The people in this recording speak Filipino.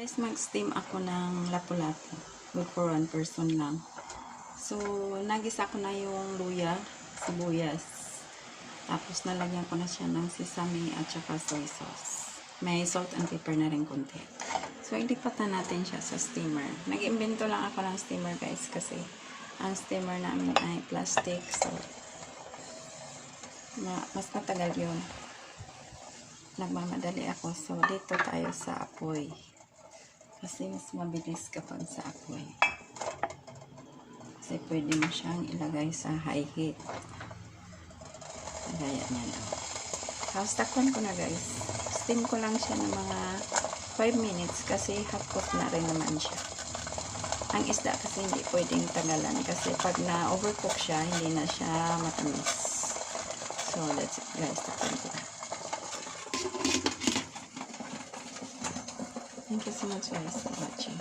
Guys, mag-steam ako ng lapu-lapu. Good for one person lang. So, nagisa ko na yung luya, sibuyas. Tapos, nalagyan ko na siya ng sesame at saka soy sauce. May salt and pepper na rin konti. So, ilipatan natin siya sa steamer. Nag-imbento lang ako ng steamer, guys, kasi ang steamer namin ay plastic. So, mas matagal yun. Nagmamadali ako. So, dito tayo sa apoy. Kasi mas mabilis kapag sa apoy. Kasi pwede mo siyang ilagay sa high heat. Gaya niya lang. Tapos takpan ko na, guys. Steam ko lang siya ng mga 5 minutes kasi half cook na rin naman siya. Ang isda kasi hindi pwedeng tagalan kasi pag na-overcook siya, hindi na siya matamis. So, that's it, guys. Takpan ko na. Thank you so much, guys, for watching.